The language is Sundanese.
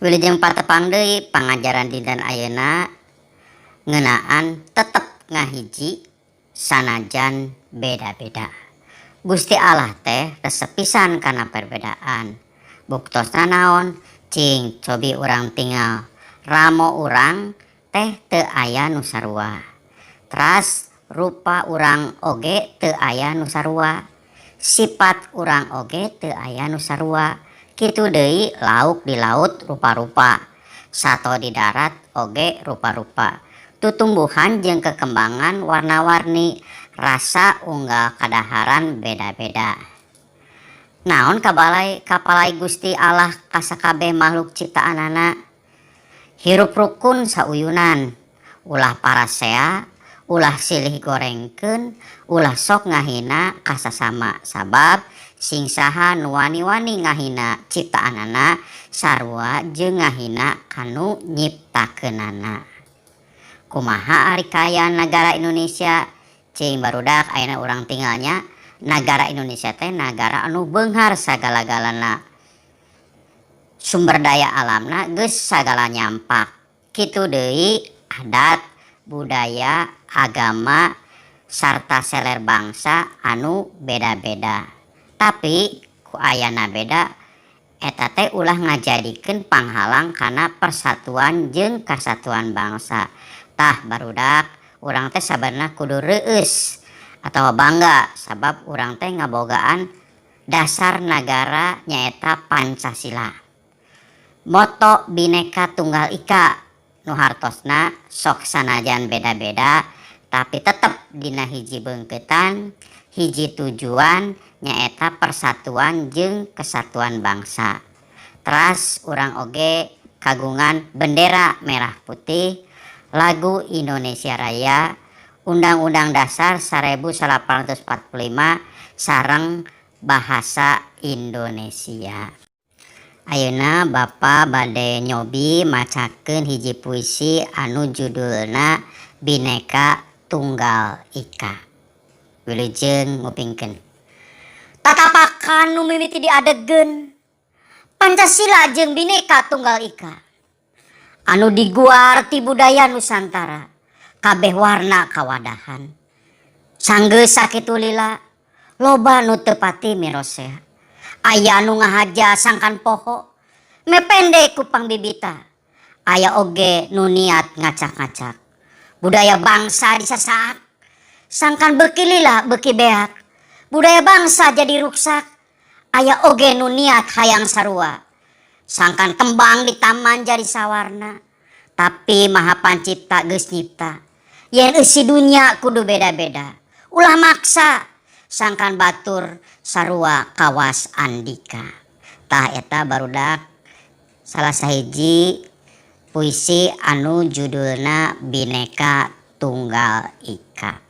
Wilujeng patepang deui pangajaran dinten ayeuna ngeunaan tetep ngahiji sanajan beda-beda. Gusti Allah teh resep pisan kana perbedaan. Buktosna naon? Cing cobi urang tinggal ramo urang teh teu aya nu sarua. Teras rupa urang oge teu aya nu sarua. Sifat urang oge teu aya nu sarua. Kitu deui lauk di laut rupa-rupa. Sato di darat oge rupa-rupa. Tutumbuhan jeung kekembangan warna-warni, rasa unggal kadaharan beda-beda. Naon kapalai Gusti Allah ka sakabeh makhluk ciptaanana? Hirup rukun sauyunan, ulah parasea, ulah silih gorengkeun, ulah sok ngahina ka sasama, sabab sing saha nu wani-wani ngahina ciptaanana sarua jeung ngahina kanu nyiptakeunana. Kumaha ari kaayaan nagara Indonesia? Cing barudak ayeuna urang tinggalnya nagara Indonesia teh nagara anu beunghar sagala-galana. Sumber daya alamna geus sagala nyampak. Kitu deui adat, budaya, agama, sarta seler bangsa anu beda-beda. Tapi ku ayana beda eta teh ulah ngajadikeun panghalang kana persatuan jeung kasatuan bangsa. Tah barudak urang teh sabenerna kudu reueus atawa bangga sabab urang teh ngabogaan dasar nagara nyaeta Pancasila. Moto Bhinneka Tunggal Ika nu hartosna sok sanajan beda-beda tapi tetep dina hiji beungkeutan, hiji tujuan nyaeta persatuan jeung kesatuan bangsa. Teras urang oge kagungan bendera merah putih, lagu Indonesia Raya, Undang-Undang Dasar 1845 sareng bahasa Indonesia. Ayeuna Bapa bade nyobi macakeun hiji puisi anu judulna Bhinneka Tunggal Ika. Wilujeng ngupingkeun. Tatapakan nu mimiti diadegeun Pancasila jeung Bhinneka Tunggal Ika anu diguar ti budaya Nusantara kabeh warna kawadahan. Sanggeus sakitu lila loba nu teu pati mirosea. Aya anu ngahaja sangkan poho mepende ku pangbibita. Aya oge nu niat ngacak-ngacak budaya bangsa disasaak. Sangkan beuki lila beuki beak budaya bangsa jadi ruksak. Aya oge nu niat hayang sarua. Sangkan tembang di taman jadi sawarna. Tapi Maha Pancipta geus nyipta yen eusi dunya kudu beda-beda. Ulah maksa sangkan batur sarua kawas andika. Tah eta barudak salah sahiji puisi anu judulna Bhinneka Tunggal Ika.